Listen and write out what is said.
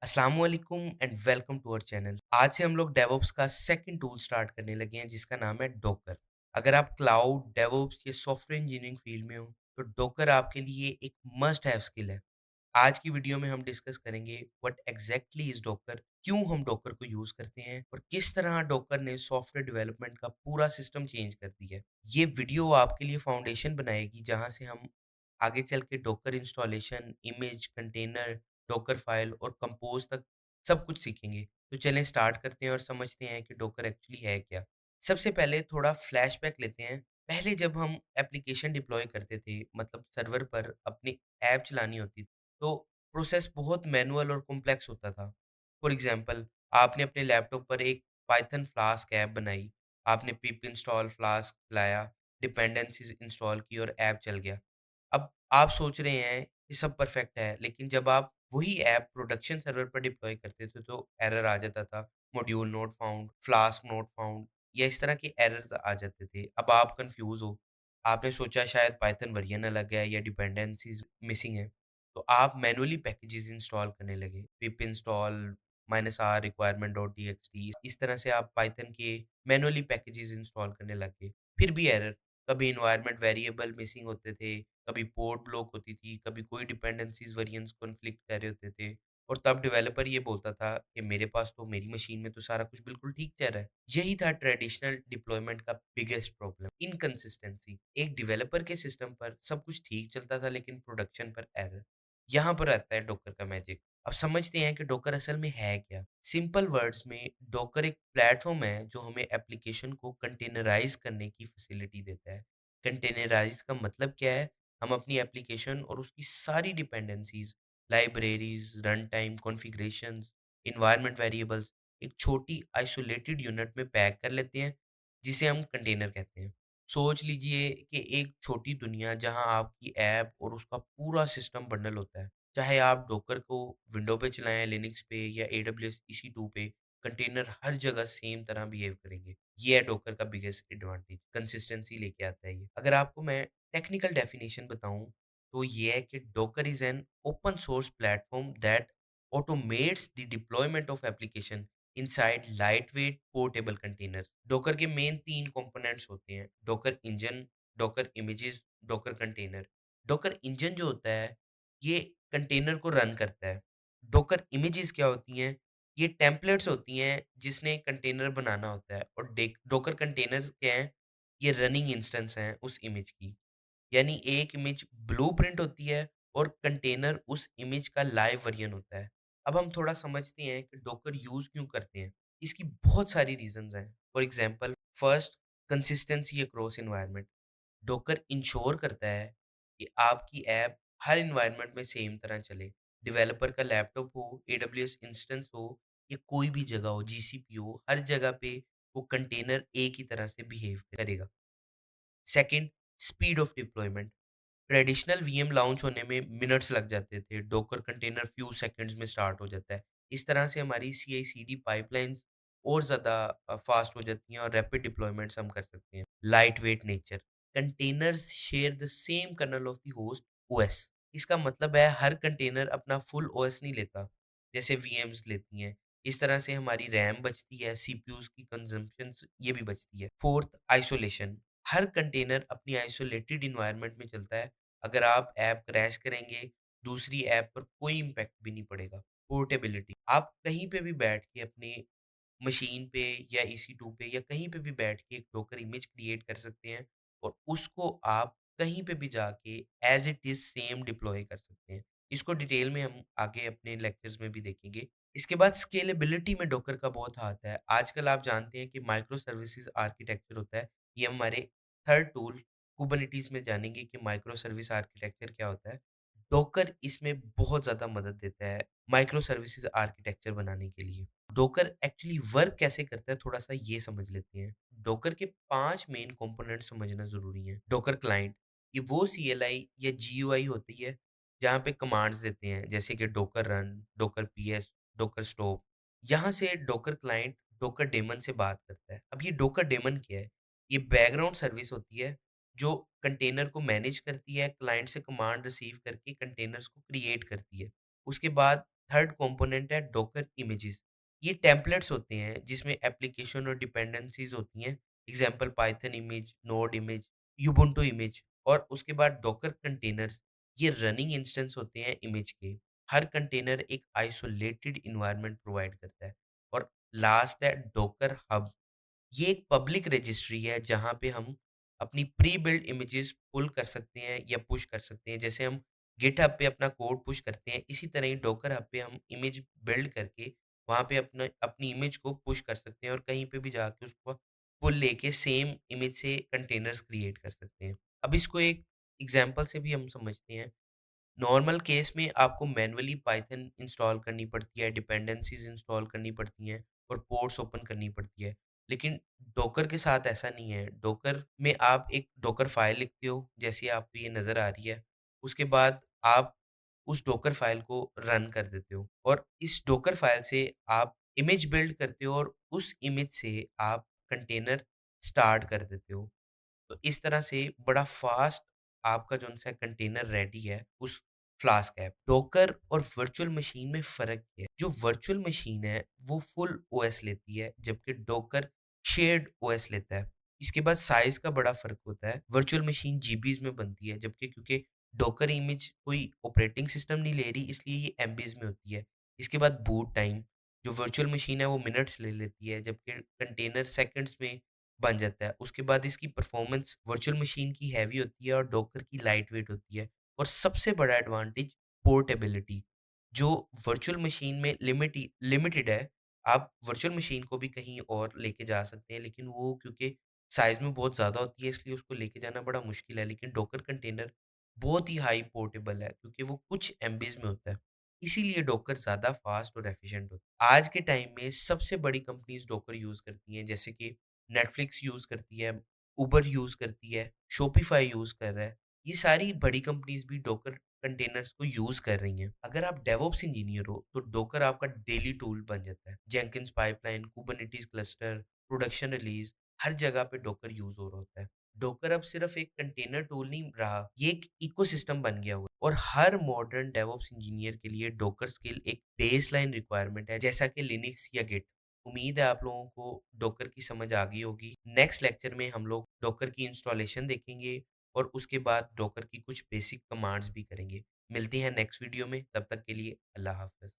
अस्सलाम वालेकुम and welcome to our channel. आज से हम लोग डेवऑप्स का सेकंड टूल स्टार्ट करने लगे हैं जिसका नाम है डॉकर। अगर आप क्लाउड, डेवऑप्स या सॉफ्टवेयर इंजीनियरिंग फील्ड में हो तो डॉकर आपके लिए एक मस्ट हैव स्किल है। आज की वीडियो में हम डिस्कस करेंगे व्हाट एग्जैक्टली इज डॉकर, क्यों हम डॉकर को यूज करते हैं और किस तरह डॉकर ने सॉफ्टवेयर डेवलपमेंट का पूरा सिस्टम चेंज कर दिया है। ये वीडियो आपके लिए फाउंडेशन बनाएगी जहां से हम आगे चल के Docker installation, image, container, Docker file और कंपोज तक सब कुछ सीखेंगे। तो चलें स्टार्ट करते हैं और समझते हैं कि डॉकर एक्चुअली है क्या। सबसे पहले थोड़ा फ्लैशबैक लेते हैं। पहले जब हम एप्लीकेशन डिप्लॉय करते थे, मतलब सर्वर पर अपनी ऐप चलानी होती थी, तो प्रोसेस बहुत मैनुअल और कॉम्प्लेक्स होता था। फॉर एग्जांपल, आपने अपने लैपटॉप पर एक पाइथन फ्लास्क ऐप बनाई, आपने पिप इंस्टॉल फ्लास्क चलाया, डिपेंडेंसीज इंस्टॉल की और ऐप चल गया। अब आप सोच रहे हैं ये सब परफेक्ट है, लेकिन जब आप वही ऐप प्रोडक्शन सर्वर पर डिप्लॉय करते थे तो एरर आ जाता था। Module not found, flask not found या इस तरह के एरर्स आ जाते थे। अब आप कंफ्यूज हो, आपने सोचा शायद पाइथन वर्जन अलग है या डिपेंडेंसीज मिसिंग है, तो आप मैनुअली पैकेजेस इंस्टॉल करने लगे। Pip install minus r requirement dot t x t, इस तरह से आप पाइथन के मैनुअली पैकेजेस इंस्टॉल करने लगे। फिर भी एरर, कभी इन्वायरमेंट वेरिएबल मिसिंग होते थे, कभी पोर्ट ब्लॉक होती थी, कभी कोई डिपेंडेंसीज़ वेरिएंस कॉन्फ्लिक्ट कर रहे होते थे और तब डेवलपर ये बोलता था कि मेरे पास तो मेरी मशीन में तो सारा कुछ बिल्कुल ठीक चल रहा है। यही था ट्रेडिशनल डिप्लॉयमेंट का बिगेस्ट प्रॉब्लम, इनकंसिस्टेंसी। एक डेवलपर के सिस्टम पर सब कुछ ठीक चलता था लेकिन प्रोडक्शन पर एरर। यहाँ पर आता है डॉकर का मैजिक। अब समझते हैं कि डॉकर असल में है क्या। सिंपल वर्ड्स में डॉकर एक प्लेटफॉर्म है जो हमें एप्लीकेशन को कंटेनराइज करने की फैसिलिटी देता है। कंटेनराइज का मतलब क्या है? हम अपनी एप्लीकेशन और उसकी सारी dependencies, libraries, run time configurations, environment variables एक छोटी आइसोलेटेड यूनिट में पैक कर लेते हैं, जिसे हम कंटेनर कहते हैं। सोच लीजिए कि एक छोटी दुनिया जहां आपकी ऐप और उसका पूरा सिस्टम बंडल होता है। चाहे आप डॉकर को विंडो पे चलाएं, लिनक्स पे या एडब्ल्यूएस EC2 पे, कंटेनर हर जगह सेम तरह बिहेव करेंगे। ये है डॉकर का बिगेस्ट एडवांटेज, कंसिस्टेंसी लेके आता है ये। अगर आपको मैं टेक्निकल डेफिनेशन बताऊं तो ये है कि Docker is an open source platform that automates the deployment of application inside lightweight portable containers। Docker के मेन 3 कंपोनेंट्स होते हैं, Docker engine, Docker images, Docker container. Docker engine जो होता है ये कंटेनर को रन करता है। डॉकर इमेजेस क्या होती हैं? ये टेम्पलेट्स होती हैं जिसने कंटेनर बनाना होता है और डॉकर कंटेनर्स क्या हैं? ये रनिंग इंस्टेंस हैं उस इमेज की। यानी एक इमेज ब्लूप्रिंट होती है और कंटेनर उस इमेज का लाइव वर्जन होता है। अब हम थोड़ा समझते हैं कि डॉकर यूज़ क्यों करते हैं। इसकी बहुत सारी रीज़न्स हैं। For example, first, consistency across environment. Docker ensure करता है कि आपकी ऐप हर एनवायरनमेंट में सेम तरह चले। डेवलपर का लैपटॉप हो, AWS इंस्टेंस हो या कोई भी जगह हो, GCP हो, हर जगह पे वो कंटेनर एक ही तरह से बिहेव करेगा। Second, speed of deployment. Traditional VM launch होने में मिनट्स लग जाते थे, डॉकर कंटेनर फ्यू सेकंड्स में स्टार्ट हो जाता है। इस तरह से हमारी CI/CD पाइपलाइंस और ज़्यादा फास्ट हो जाती हैं और रैपिड डिप्लॉयमेंट्स हम कर सकते हैं। Light weight nature, containers share the same kernel of the host OS। इसका मतलब है हर कंटेनर अपना फुल OS नहीं लेता, जैसे वीएम्स लेती हैं। इस तरह से हमारी रैम बचती है, CPUs की कंजम्पशंस ये भी बचती है। Fourth, isolation. हर कंटेनर अपनी आइसोलेटेड इन्वायरमेंट में चलता है। अगर आप ऐप क्रैश करेंगे, दूसरी ऐप पर कोई इम्पैक्ट भी नहीं पड़ेगा। पोर्टेबिलिटी, आप कहीं पे भी बैठ के अपनी मशीन पे या EC2 पे या कहीं पे भी बैठ के एक डॉकर इमेज क्रिएट कर सकते हैं और उसको आप कहीं पे भी जाके as it is same deploy कर सकते हैं। इसको डिटेल में हम आगे अपने लेक्चर्स में भी देखेंगे। इसके बाद स्केलेबिलिटी में डॉकर का बहुत हाथ है। आजकल आप जानते हैं कि माइक्रो सर्विसेज़ आर्किटेक्चर होता है। ये हमारे थर्ड टूल कुबरनिटीज़ में जानेंगे कि माइक्रो सर्विस आर्किटेक्चर क्या होता है। डॉकर इसमें बहुत ज़्यादा मदद देता है माइक्रो सर्विसेज़ आर्किटेक्चर बनाने के लिए। डोकर एक्चुअली वर्क कैसे करता है थोड़ा-सा ये समझ लेते हैं। डोकर के 5 मेन कंपोनेंट समझना ज़रूरी है। डोकर क्लाइंट, ये वो CLI या GUI होती है जहाँ पे कमांड्स देते हैं जैसे कि docker run, docker PS, docker stop. यहाँ से डोकर क्लाइंट डोकर डेमन से बात करता है। अब ये डोकर डेमन क्या है? ये बैकग्राउंड सर्विस होती है जो कंटेनर को मैनेज करती है, क्लाइंट से कमांड रिसीव करके कंटेनर्स को क्रिएट करती है। उसके बाद थर्ड कंपोनेंट है डॉकर इमेजेस। ये टेम्पलेट्स होते हैं जिसमें एप्लीकेशन और डिपेंडेंसीज होती हैं। Example Python image, node image, Ubuntu image. और उसके बाद डॉकर कंटेनर्स, ये रनिंग इंस्टेंस होते हैं इमेज के। हर कंटेनर एक आइसोलेटेड इन्वायरमेंट प्रोवाइड करता है। और लास्ट है डॉकर हब। ये एक पब्लिक रजिस्ट्री है जहाँ पे हम अपनी प्री बिल्ड इमेजेस पुल कर सकते हैं या पुश कर सकते हैं। जैसे हम गिटहब पे अपना कोड पुश करते हैं, इसी तरह ही डॉकर हब पे हम इमेज बिल्ड करके वहाँ पे अपना अपनी इमेज को पुश कर सकते हैं और कहीं पे भी जाके उसको पुल लेके सेम इमेज से कंटेनर्स क्रिएट कर सकते हैं। अब इसको एक एग्जांपल से भी हम समझते हैं। नॉर्मल केस में आपको मैन्युअली पाइथन इंस्टॉल करनी पड़ती है, डिपेंडेंसीज़ इंस्टॉल करनी पड़ती हैं और पोर्ट्स ओपन करनी पड़ती है। लेकिन डॉकर के साथ ऐसा नहीं है। डॉकर में आप एक डॉकर फ़ाइल लिखते हो, जैसी आपको ये नज़र आ रही है। उसके बाद आप उस डॉकर फ़ाइल को रन कर देते हो और इस डॉकर फ़ाइल से आप इमेज बिल्ड करते हो और उस इमेज से आप कंटेनर स्टार्ट कर देते हो। तो इस तरह से बड़ा फ़ास्ट आपका जौन-सा कंटेनर रेडी है उस फ्लास्क ऐप। डॉकर और वर्चुअल मशीन में फ़र्क क्या है? जो वर्चुअल मशीन है वो फुल ओएस लेती है, जबकि डॉकर शेयर्ड ओएस लेता है। इसके बाद साइज़ का बड़ा फ़र्क होता है। वर्चुअल मशीन जीबीज़ में बनती है, जबकि क्योंकि डॉकर इमेज कोई ऑपरेटिंग सिस्टम नहीं ले रही, इसलिए ये एमबीज़ में होती है। इसके बाद बूट टाइम, जो वर्चुअल मशीन है वो मिनट्स ले लेती है, जबकि कंटेनर सेकंड्स में बन जाता है। उसके बाद इसकी परफ़ॉर्मेंस वर्चुअल मशीन की हेवी होती है और डॉकर की लाइट वेट होती है। और सबसे बड़ा एडवांटेज पोर्टेबिलिटी, जो वर्चुअल मशीन में लिमिटेड है। आप वर्चुअल मशीन को भी कहीं और लेके जा सकते हैं, लेकिन वो क्योंकि साइज़ में बहुत ज़्यादा होती है इसलिए उसको लेके जाना बड़ा मुश्किल है। लेकिन डॉकर कंटेनर बहुत ही हाई पोर्टेबल है क्योंकि वो कुछ एमबीज़ में होता है। इसीलिए डॉकर ज़्यादा फ़ास्ट और एफ़िशिएंट होता है। आज के टाइम में सबसे बड़ी कंपनीज़ डॉकर यूज़ करती हैं, जैसे कि नेटफ्लिक्स यूज़ करती है, उबर यूज़ करती है, शॉपिफ़ाई यूज़ कर रहा है। ये सारी बड़ी कंपनीज़ भी डॉकर कंटेनर्स को यूज़ कर रही हैं। अगर आप डेवऑप्स इंजीनियर हो, तो डॉकर आपका डेली टूल बन जाता है। जेnkins पाइपलाइन, कुबरनीटिस क्लस्टर, प्रोडक्शन रिलीज़, हर जगह पे डॉकर यूज़ हो रहा होता है। डॉकर अब सिर्फ़ एक कंटेनर टूल नहीं रहा, ये एक इकोसिस्टम बन गया हुआ है और हर मॉडर्न डेवऑप्स इंजीनियर के लिए डॉकर स्किल एक बेसलाइन रिक्वायरमेंट है, जैसा कि लिनक्स या गिट। उम्मीद है आप लोगों को डॉकर की समझ आ गई होगी। नेक्स्ट लेक्चर में हम लोग डॉकर की इंस्टॉलेशन देखेंगे और उसके बाद डॉकर की कुछ बेसिक कमांड्स भी करेंगे। मिलते हैं नेक्स्ट वीडियो में, तब तक के लिए अल्लाह हाफ़िज़।